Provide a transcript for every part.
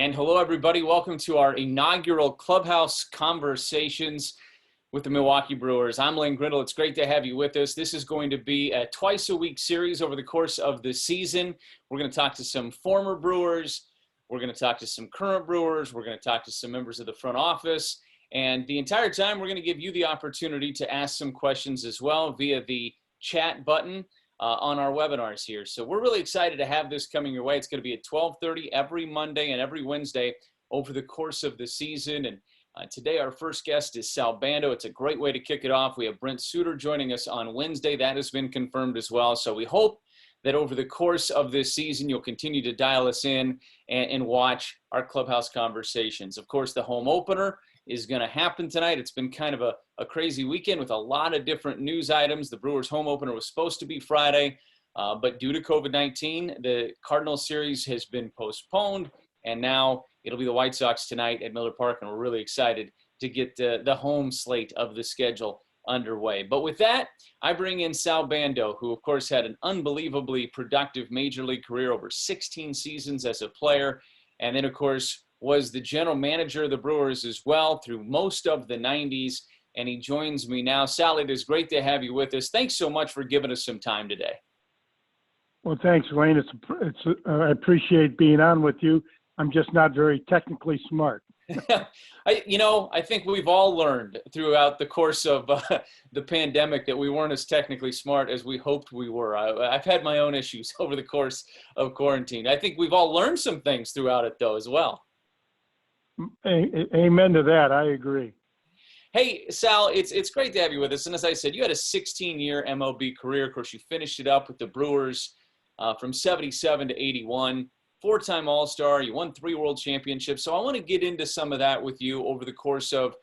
And hello, everybody. Welcome to our inaugural Clubhouse Conversations with the Milwaukee Brewers. I'm Grindle. It's great to have you with us. This is going to be a twice-a-week series over the course of the season. We're going to talk to some former Brewers. We're going to talk to some current Brewers. We're going to talk to some members of the front office. And the entire time, we're going to give you the opportunity to ask some questions as well via the chat button on our webinars here. So we're really excited to have this coming your way. It's going to be at 12:30 every Monday and every Wednesday over the course of the season. And today our first guest is Sal Bando. It's a great way to kick it off. We have Brent Suter joining us on Wednesday. That has been confirmed as well. So we hope that over the course of this season, you'll continue to dial us in and watch our Clubhouse Conversations. Of course, the home opener is going to happen tonight. It's been kind of a crazy weekend with a lot of different news items. The Brewers home opener was supposed to be Friday, but due to COVID-19, the Cardinals series has been postponed, and now it'll be the White Sox tonight at Miller Park, and we're really excited to get the home slate of the schedule underway. But with that, I bring in Sal Bando, who of course had an unbelievably productive major league career over 16 seasons as a player, and then of course was the general manager of the Brewers as well through most of the 90s, and he joins me now. Sal, it is great to have you with us. Thanks so much for giving us some time today. Well, thanks, Wayne. I appreciate being on with you. I'm just not very technically smart. I think we've all learned throughout the course of the pandemic that we weren't as technically smart as we hoped we were. I've had my own issues over the course of quarantine. I think we've all learned some things throughout it, though, as well. Amen to that. I agree. Hey, Sal, it's great to have you with us. And as I said, you had a 16-year MLB career. Of course, you finished it up with the Brewers from 77 to 81. Four-time All-Star. You won 3 World Championships. So I want to get into some of that with you over the course of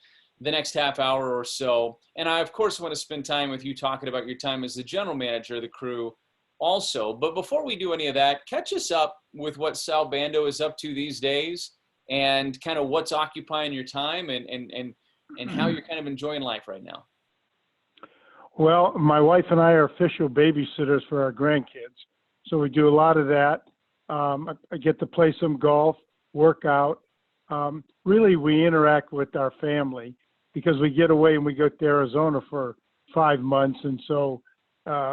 the next half hour or so. And I, of course, want to spend time with you talking about your time as the general manager of the crew also. But before we do any of that, catch us up with what Sal Bando is up to these days and kind of what's occupying your time and how you're kind of enjoying life right now. Well, my wife and I are official babysitters for our grandkids. So we do a lot of that. I get to play some golf, work out. Really, we interact with our family because we get away and we go to Arizona for 5 months. And so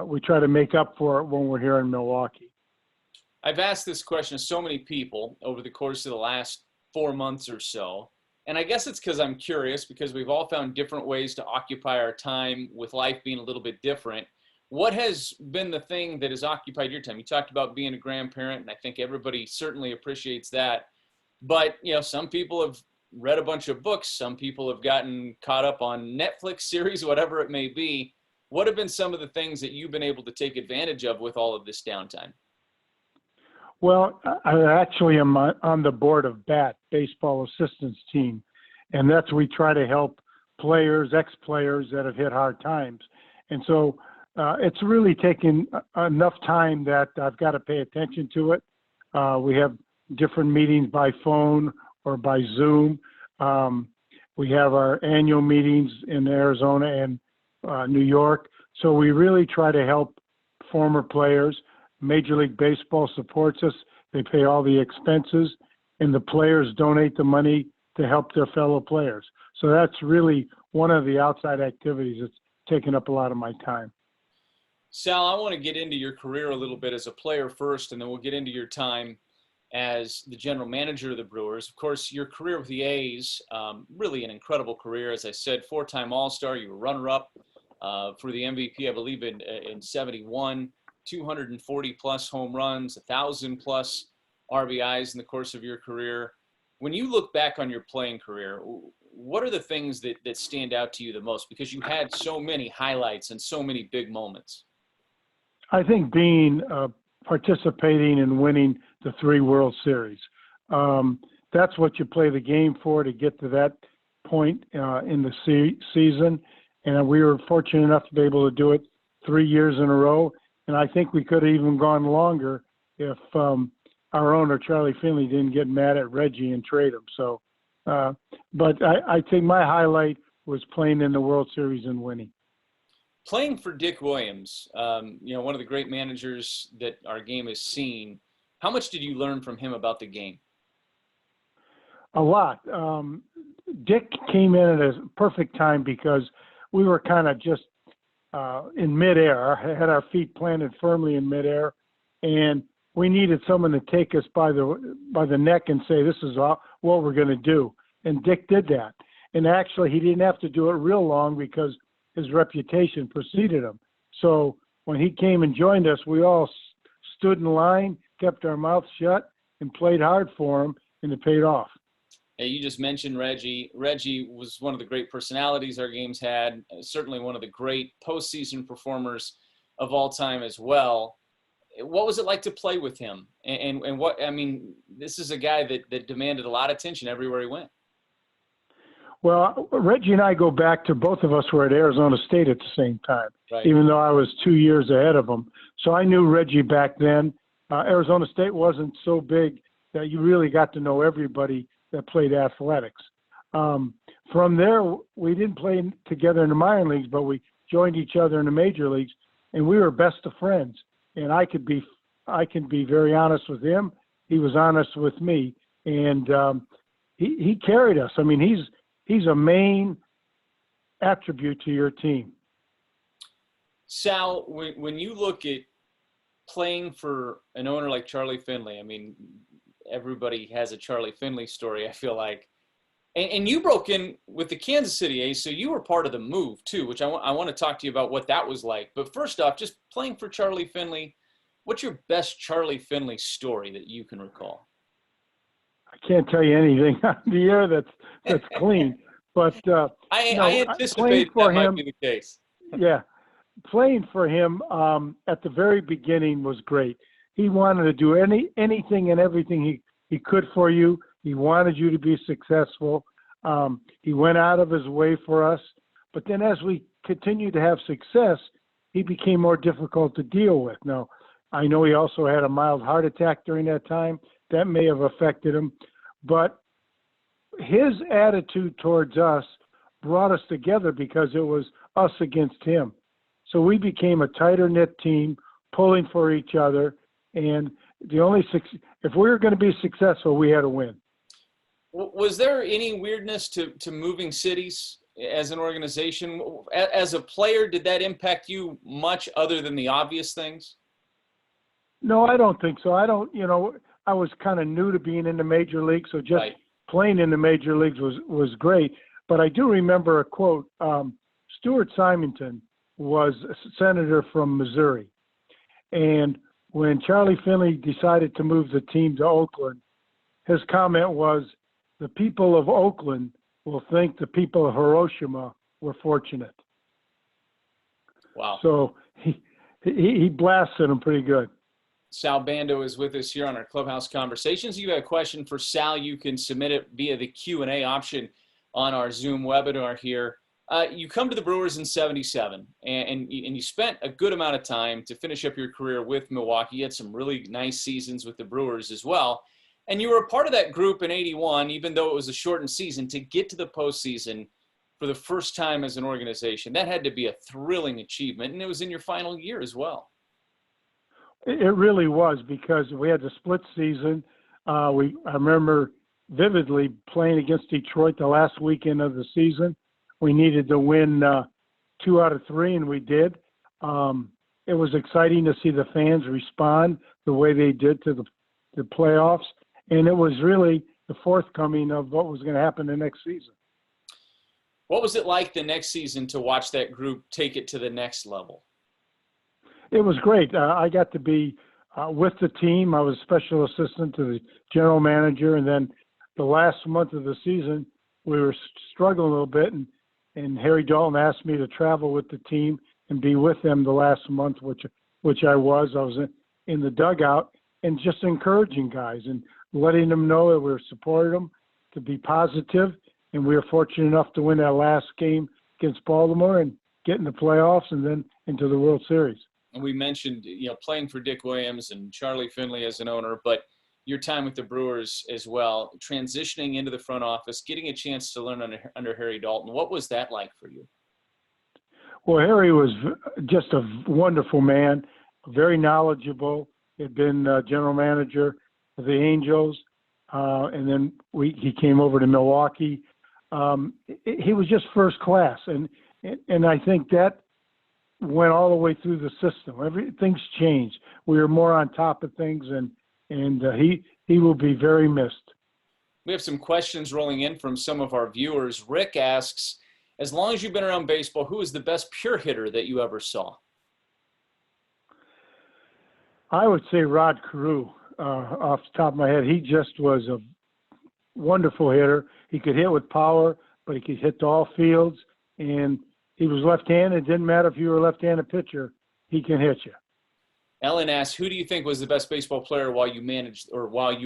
we try to make up for it when we're here in Milwaukee. I've asked this question to so many people over the course of the last 4 months or so. And I guess it's because I'm curious, because we've all found different ways to occupy our time with life being a little bit different. What has been the thing that has occupied your time? You talked about being a grandparent, and I think everybody certainly appreciates that. But, some people have read a bunch of books. Some people have gotten caught up on Netflix series, whatever it may be. What have been some of the things that you've been able to take advantage of with all of this downtime? Well, I actually am on the board of BAT, Baseball Assistance Team, and that's we try to help players, ex-players that have hit hard times. And so it's really taken enough time that I've got to pay attention to it. We have different meetings by phone or by Zoom. We have our annual meetings in Arizona and New York. So we really try to help former players. Major League Baseball supports us. They pay all the expenses, and the players donate the money to help their fellow players. So that's really one of the outside activities that's taken up a lot of my time. Sal, I want to get into your career a little bit as a player first, and then we'll get into your time as the general manager of the Brewers. Of course, your career with the A's, really an incredible career. As I said, 4-time All-Star. You were runner-up for the MVP, I believe, in 71. 240-plus home runs, 1,000-plus RBIs in the course of your career. When you look back on your playing career, what are the things that stand out to you the most? Because you had so many highlights and so many big moments. I think participating and winning the 3 World Series. That's what you play the game for, to get to that point in the season. And we were fortunate enough to be able to do it 3 years in a row. And I think we could have even gone longer if our owner, Charlie Finley, didn't get mad at Reggie and trade him. So, but I think my highlight was playing in the World Series and winning. Playing for Dick Williams, one of the great managers that our game has seen, how much did you learn from him about the game? A lot. Dick came in at a perfect time because we were kind of just in midair, had our feet planted firmly in midair, and we needed someone to take us by the neck and say, this is what we're going to do. And Dick did that. And actually, he didn't have to do it real long because his reputation preceded him. So when he came and joined us, we all stood in line, kept our mouths shut, and played hard for him, and it paid off. Hey, you just mentioned Reggie. Reggie was one of the great personalities our games had, certainly one of the great postseason performers of all time as well. What was it like to play with him? And what, I mean, this is a guy that demanded a lot of attention everywhere he went. Well, Reggie and I go back to both of us were at Arizona State at the same time, right, even though I was 2 years ahead of him. So I knew Reggie back then. Arizona State wasn't so big that you really got to know everybody that played athletics. From there, we didn't play together in the minor leagues, but we joined each other in the major leagues, and we were best of friends. And I can be very honest with him. He was honest with me, and he carried us. I mean, he's a main attribute to your team. Sal, when you look at playing for an owner like Charlie Finley, I mean, everybody has a Charlie Finley story, I feel like. And you broke in with the Kansas City A's, so you were part of the move too, which I want to talk to you about what that was like. But first off, just playing for Charlie Finley, what's your best Charlie Finley story that you can recall? I can't tell you anything on the air that's clean, but I anticipate that might be the case. Yeah, playing for him at the very beginning was great. He wanted to do anything and everything he could for you. He wanted you to be successful. He went out of his way for us. But then as we continued to have success, he became more difficult to deal with. Now, I know he also had a mild heart attack during that time. That may have affected him. But his attitude towards us brought us together because it was us against him. So we became a tighter-knit team, pulling for each other. And if we were going to be successful, we had to win. Was there any weirdness to moving cities as an organization? As a player, did that impact you much other than the obvious things? No, I don't think so. I was kind of new to being in the major leagues, so just playing in the major leagues was great. But I do remember a quote. Stuart Simonton was a senator from Missouri. And when Charlie Finley decided to move the team to Oakland, his comment was, the people of Oakland will think the people of Hiroshima were fortunate. Wow. So he blasted them pretty good. Sal Bando is with us here on our Clubhouse Conversations. If you have a question for Sal, you can submit it via the Q&A option on our Zoom webinar here. You come to the Brewers in '77, and you spent a good amount of time to finish up your career with Milwaukee. You had some really nice seasons with the Brewers as well. And you were a part of that group in '81, even though it was a shortened season, to get to the postseason for the first time as an organization. That had to be a thrilling achievement, and it was in your final year as well. It really was, because we had the split season. I remember vividly playing against Detroit the last weekend of the season. We needed to win 2 out of 3, and we did. It was exciting to see the fans respond the way they did to the playoffs. And it was really the forthcoming of what was going to happen the next season. What was it like the next season to watch that group take it to the next level? It was great. I got to be with the team. I was special assistant to the general manager. And then the last month of the season, we were struggling a little bit. And Harry Dalton asked me to travel with the team and be with them the last month, which I was. I was in the dugout and just encouraging guys and letting them know that we were supporting them, to be positive. And we were fortunate enough to win that last game against Baltimore and get in the playoffs and then into the World Series. And we mentioned, playing for Dick Williams and Charlie Finley as an owner, but your time with the Brewers as well, transitioning into the front office, getting a chance to learn under Harry Dalton. What was that like for you? Well, Harry was just a wonderful man, very knowledgeable. He had been general manager of the Angels, and then he came over to Milwaukee. He was just first class, and I think that went all the way through the system. Everything's changed. We are more on top of things, and he will be very missed. We have some questions rolling in from some of our viewers. Rick asks, as long as you've been around baseball, who is the best pure hitter that you ever saw? I would say Rod Carew, off the top of my head. He just was a wonderful hitter. He could hit with power, but he could hit to all fields, and he was left-handed. It didn't matter if you were a left-handed pitcher. He can hit you. Ellen asks, who do you think was the best baseball player while you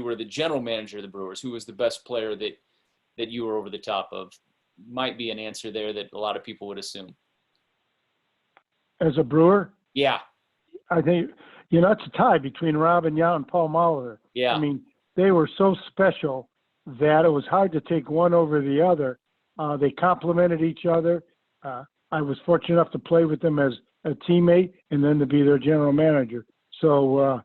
were the general manager of the Brewers? Who was the best player that you were over the top of? Might be an answer there that a lot of people would assume. As a Brewer? Yeah. I think, it's a tie between Robin Yount and Paul Molitor. Yeah. I mean, they were so special that it was hard to take one over the other. They complemented each other. I was fortunate enough to play with them as a teammate and then to be their general manager. So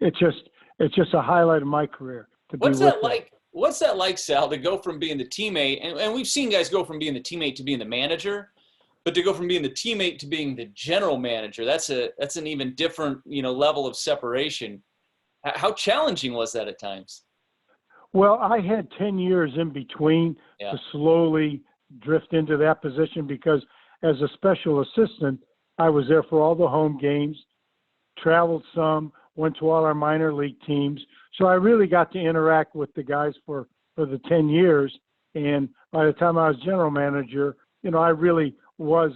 it's just a highlight of my career. What's that like? What's that like, Sal, to go from being the teammate, and we've seen guys go from being the teammate to being the manager, but to go from being the teammate to being the general manager, that's an even different, level of separation. How challenging was that at times? Well, I had 10 years in between to slowly drift into that position because as a special assistant, I was there for all the home games, traveled some, went to all our minor league teams. So I really got to interact with the guys for the 10 years. And by the time I was general manager, I really was,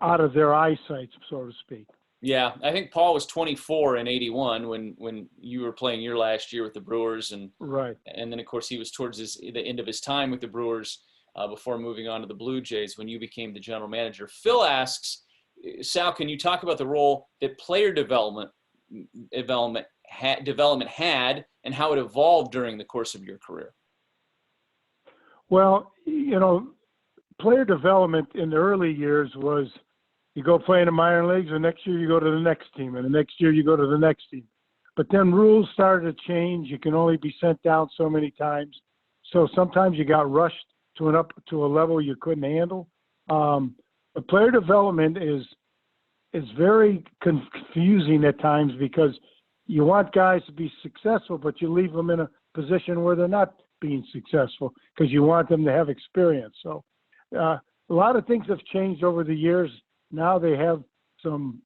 out of their eyesight, so to speak. Yeah, I think Paul was 24 in '81 when you were playing your last year with the Brewers, and right. And then of course he was towards the end of his time with the Brewers before moving on to the Blue Jays when you became the general manager. Phil asks, Sal, can you talk about the role that player development had and how it evolved during the course of your career? Well, player development in the early years was you go play in the minor leagues, the next year you go to the next team, and the next year you go to the next team. But then rules started to change. You can only be sent down so many times. So sometimes you got rushed to a level you couldn't handle. But player development is very confusing at times because you want guys to be successful, but you leave them in a position where they're not being successful because you want them to have experience. So a lot of things have changed over the years. Now they have some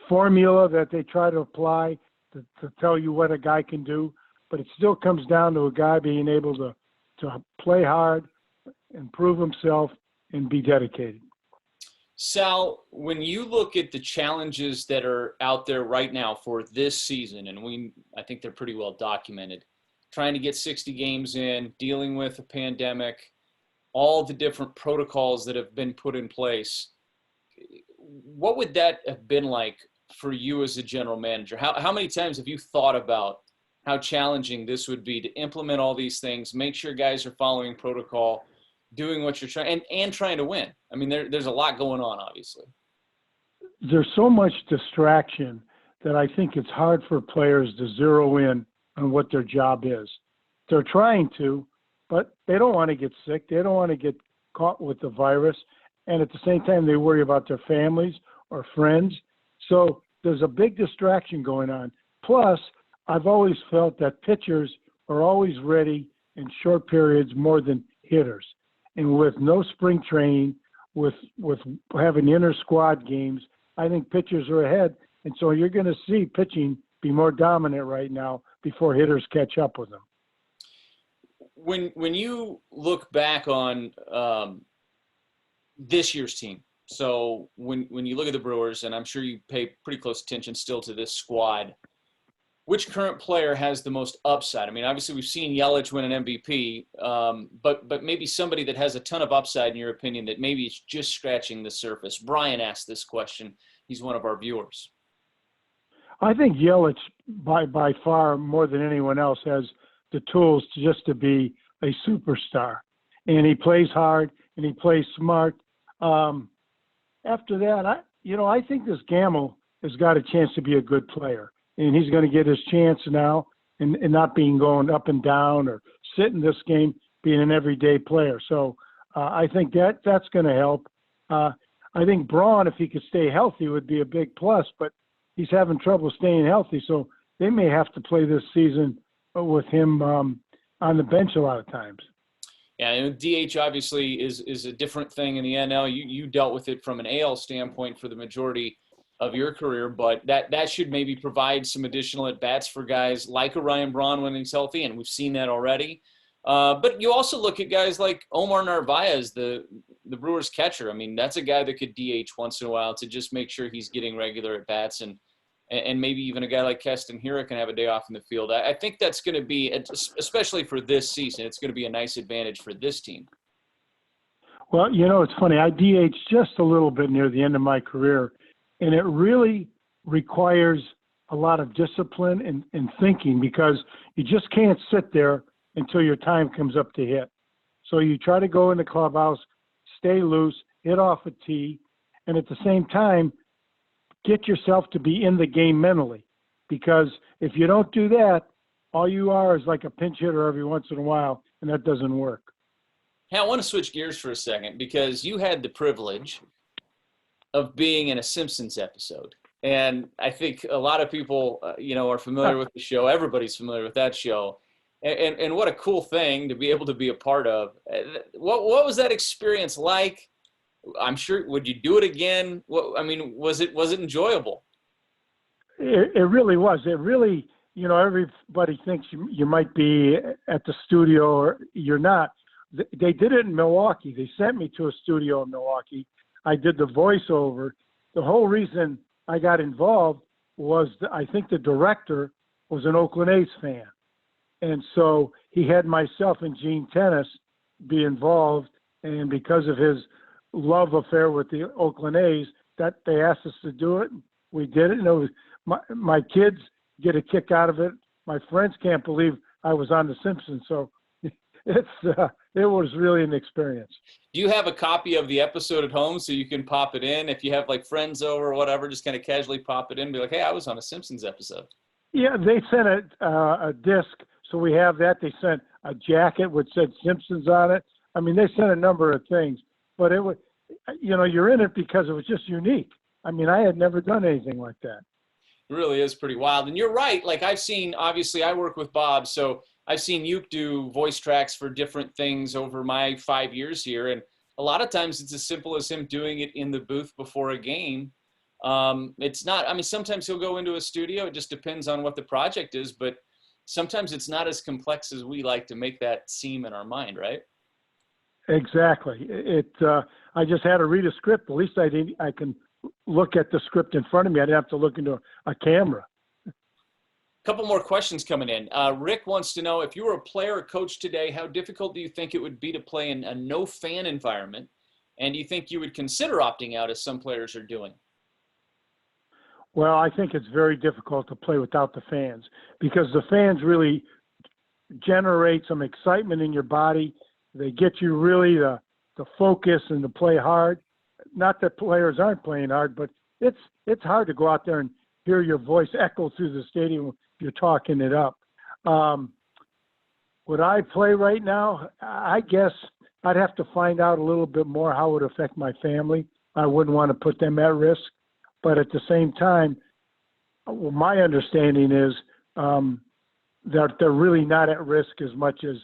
formula that they try to apply to tell you what a guy can do, but it still comes down to a guy being able to play hard, improve himself, and be dedicated. Sal, when you look at the challenges that are out there right now for this season, and I think they're pretty well documented, trying to get 60 games in, dealing with a pandemic, all the different protocols that have been put in place, what would that have been like for you as a general manager? How many times have you thought about how challenging this would be to implement all these things, make sure guys are following protocol, doing what you're trying, and trying to win? I mean, there's a lot going on, obviously. There's so much distraction that I think it's hard for players to zero in on what their job is. They're trying to, but they don't want to get sick. They don't want to get caught with the virus. And at the same time, they worry about their families or friends. So there's a big distraction going on. Plus, I've always felt that pitchers are always ready in short periods more than hitters. And with no spring training, with having inter-squad games, I think pitchers are ahead. And so you're going to see pitching be more dominant right now before hitters catch up with them. When you look back on this year's team, so when you look at the Brewers, and I'm sure you pay pretty close attention still to this squad, which current player has the most upside? I mean, obviously we've seen Yelich win an MVP, but maybe somebody that has a ton of upside in your opinion that maybe is just scratching the surface. Brian asked this question. He's one of our viewers. I think Yelich, by far more than anyone else, has the tools to be a superstar. And he plays hard and he plays smart. After that, I think this Gamble has got a chance to be a good player. And he's going to get his chance now. and not being going up and down or sitting this game, being an everyday player. So I think that's going to help. I think Braun, if he could stay healthy, would be a big plus, but he's having trouble staying healthy. So they may have to play this season with him on the bench a lot of times. Yeah, and DH obviously is a different thing in the NL. You dealt with it from an AL standpoint for the majority of your career, but that should maybe provide some additional at-bats for guys like Ryan Braun when he's healthy, and we've seen that already. But you also look at guys like Omar Narvaez, the Brewers catcher. I mean, that's a guy that could DH once in a while to just make sure he's getting regular at-bats, and maybe even a guy like Keston Hiura can have a day off in the field. I think that's going to be, especially for this season, it's going to be a nice advantage for this team. Well, it's funny. I DH just a little bit near the end of my career, and it really requires a lot of discipline and thinking, because you just can't sit there until your time comes up to hit. So you try to go in the clubhouse, stay loose, hit off a tee, and at the same time, get yourself to be in the game mentally. Because if you don't do that, all you are is like a pinch hitter every once in a while, and that doesn't work. Hey, I want to switch gears for a second, because you had the privilege of being in a Simpsons episode. And I think a lot of people, are familiar with the show. Everybody's familiar with that show. And what a cool thing to be able to be a part of. What was that experience like? I'm sure, would you do it again? Was it enjoyable? It really was. It really, everybody thinks you might be at the studio, or you're not. They did it in Milwaukee. They sent me to a studio in Milwaukee. I did the voiceover. The whole reason I got involved was I think the director was an Oakland A's fan. And so he had myself and Gene Tennis be involved. And because of his love affair with the Oakland A's, that they asked us to do it. We did it. And it was, my kids get a kick out of it. My friends can't believe I was on The Simpsons. So it was really an experience. Do you have a copy of the episode at home so you can pop it in? If you have like friends over or whatever, just kind of casually pop it in and be like, hey, I was on a Simpsons episode. Yeah, they sent a disc. So we have that. They sent a jacket which said Simpsons on it. I mean, they sent a number of things, but it was, you're in it because it was just unique. I mean, I had never done anything like that. It really is pretty wild. And you're right. Like obviously I work with Bob, so I've seen you do voice tracks for different things over my 5 years here. And a lot of times it's as simple as him doing it in the booth before a game. It's not, sometimes he'll go into a studio. It just depends on what the project is, but sometimes it's not as complex as we like to make that seem in our mind, right? Exactly. I just had to read a script. At least I can look at the script in front of me. I didn't have to look into a camera. Couple more questions coming in. Rick wants to know, if you were a player or coach today, how difficult do you think it would be to play in a no-fan environment? And do you think you would consider opting out, as some players are doing? Well, I think it's very difficult to play without the fans, because the fans really generate some excitement in your body. They get you really to focus and to play hard. Not that players aren't playing hard, but it's hard to go out there and hear your voice echo through the stadium if you're talking it up. Would I play right now? I guess I'd have to find out a little bit more how it would affect my family. I wouldn't want to put them at risk. But at the same time, my understanding is that they're really not at risk as much as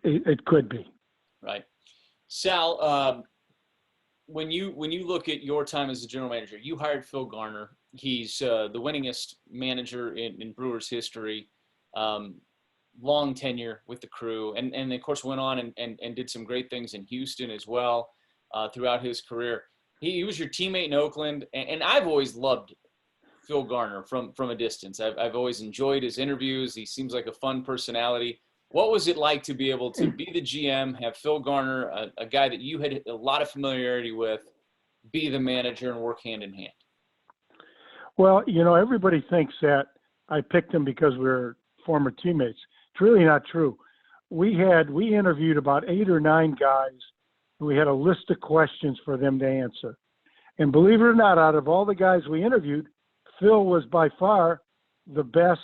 it could be. Right. Sal, when you look at your time as a general manager, you hired Phil Garner. He's the winningest manager in Brewers history, long tenure with the crew, and of course went on and did some great things in Houston as well throughout his career. He was your teammate in Oakland, and I've always loved Phil Garner from a distance. I've always enjoyed his interviews. He seems like a fun personality. What was it like to be able to be the GM, have Phil Garner, a guy that you had a lot of familiarity with, be the manager and work hand in hand? Well, everybody thinks that I picked him because we were former teammates. It's really not true. We interviewed about 8 or 9 guys. We had a list of questions for them to answer. And believe it or not, out of all the guys we interviewed, Phil was by far the best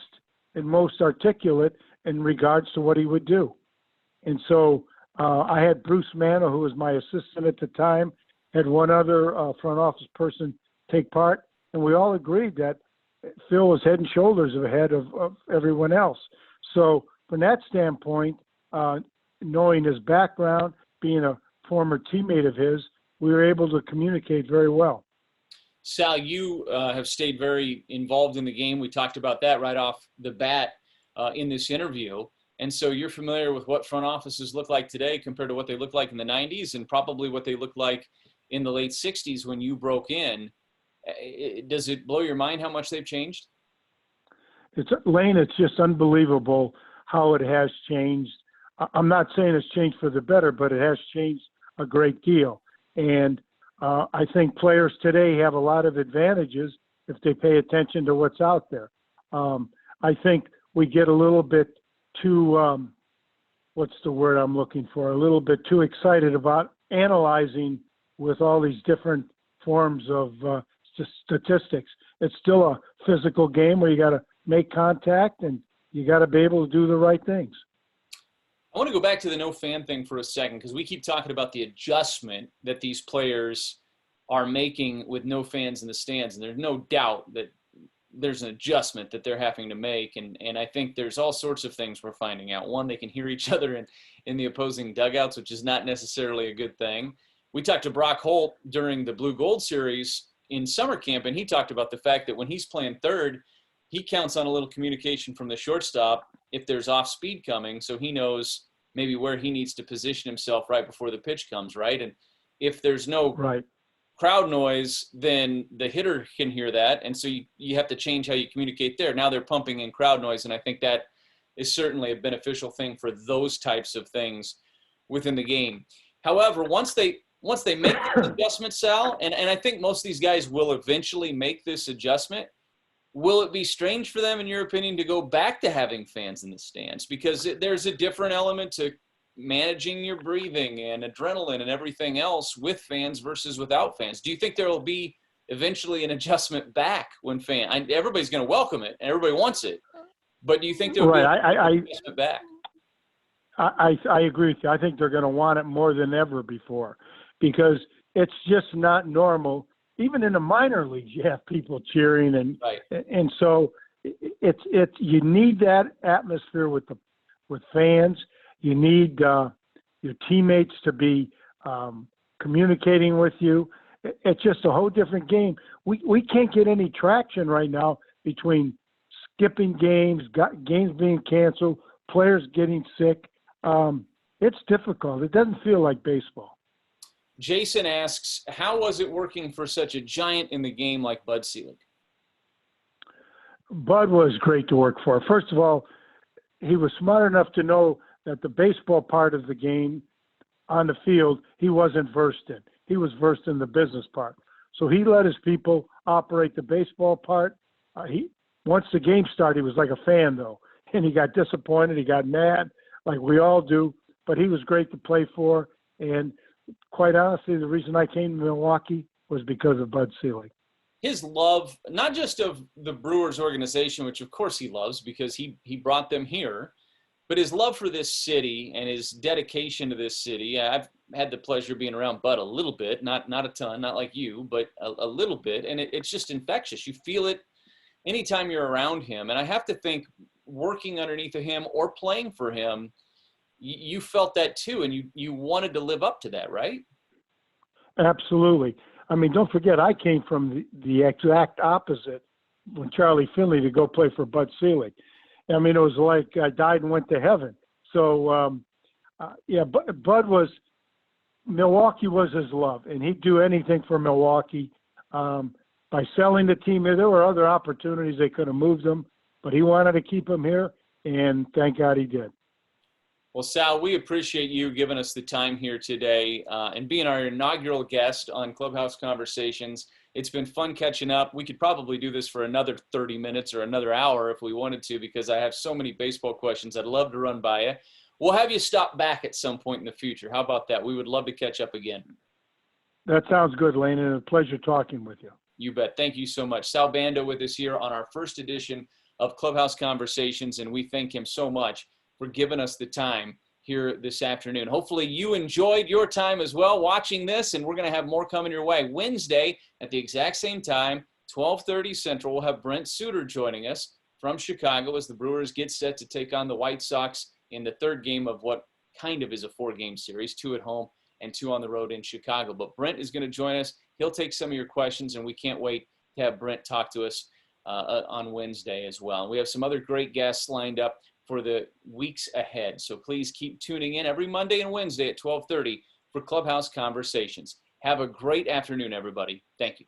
and most articulate in regards to what he would do. And so I had Bruce Manno, who was my assistant at the time, had one other front office person take part, and we all agreed that Phil was head and shoulders ahead of everyone else. So from that standpoint, knowing his background, being a former teammate of his, we were able to communicate very well. Sal, you have stayed very involved in the game. We talked about that right off the bat in this interview. And so you're familiar with what front offices look like today compared to what they looked like in the 90s and probably what they looked like in the late 60s when you broke in. Does it blow your mind how much they've changed? Lane, it's just unbelievable how it has changed. I'm not saying it's changed for the better, but it has changed a great deal. And I think players today have a lot of advantages if they pay attention to what's out there. I think we get a little bit too, what's the word I'm looking for, a little bit too excited about analyzing with all these different forms of statistics. It's still a physical game where you got to make contact and you got to be able to do the right things. I want to go back to the no fan thing for a second because we keep talking about the adjustment that these players are making with no fans in the stands. And there's no doubt that there's an adjustment that they're having to make. And I think there's all sorts of things we're finding out. One, they can hear each other in the opposing dugouts, which is not necessarily a good thing. We talked to Brock Holt during the Blue Gold series in summer camp, and he talked about the fact that when he's playing third, he counts on a little communication from the shortstop if there's off speed coming, so he knows maybe where he needs to position himself right before the pitch comes, right? And if there's no crowd noise, then the hitter can hear that, and so you have to change how you communicate there. Now they're pumping in crowd noise, and I think that is certainly a beneficial thing for those types of things within the game. However, once they make this adjustment, Sal, and I think most of these guys will eventually make this adjustment, will it be strange for them, in your opinion, to go back to having fans in the stands? Because there's a different element to managing your breathing and adrenaline and everything else with fans versus without fans. Do you think there will be eventually an adjustment back when everybody's going to welcome it and everybody wants it, but do you think there will be an adjustment back? I agree with you. I think they're going to want it more than ever before because it's just not normal. Even in the minor leagues, you have people cheering, and so it's you need that atmosphere with fans. You need your teammates to be communicating with you. It's just a whole different game. We can't get any traction right now between skipping games, games being canceled, players getting sick. It's difficult. It doesn't feel like baseball. Jason asks, how was it working for such a giant in the game like Bud Selig? Bud was great to work for. First of all, he was smart enough to know that the baseball part of the game on the field, he wasn't versed in. He was versed in the business part. So he let his people operate the baseball part. Once the game started, he was like a fan, though. And he got disappointed. He got mad, like we all do. But he was great to play for. And quite honestly, the reason I came to Milwaukee was because of Bud Selig. His love, not just of the Brewers organization, which of course he loves because he brought them here, but his love for this city and his dedication to this city. I've had the pleasure of being around Bud a little bit, not a ton, not like you, but a little bit. And it's just infectious. You feel it anytime you're around him. And I have to think working underneath of him or playing for him, you felt that too, and you wanted to live up to that, right? Absolutely. I mean, don't forget, I came from the exact opposite when Charlie Finley to go play for Bud Selig. I mean, it was like I died and went to heaven. So, Milwaukee was his love, and he'd do anything for Milwaukee. By selling the team here, there were other opportunities. They could have moved him, but he wanted to keep him here, and thank God he did. Well, Sal, we appreciate you giving us the time here today and being our inaugural guest on Clubhouse Conversations. It's been fun catching up. We could probably do this for another 30 minutes or another hour if we wanted to, because I have so many baseball questions I'd love to run by you. We'll have you stop back at some point in the future. How about that? We would love to catch up again. That sounds good, Lane, and a pleasure talking with you. You bet. Thank you so much. Sal Bando with us here on our first edition of Clubhouse Conversations, and we thank him so much for giving us the time here this afternoon. Hopefully you enjoyed your time as well watching this, and we're going to have more coming your way. Wednesday at the exact same time, 12:30 Central, we'll have Brent Suter joining us from Chicago as the Brewers get set to take on the White Sox in the third game of what kind of is a 4-game series, 2 at home and 2 on the road in Chicago. But Brent is going to join us. He'll take some of your questions, and we can't wait to have Brent talk to us on Wednesday as well. We have some other great guests lined up for the weeks ahead. So please keep tuning in every Monday and Wednesday at 12:30 for Clubhouse Conversations. Have a great afternoon, everybody. Thank you.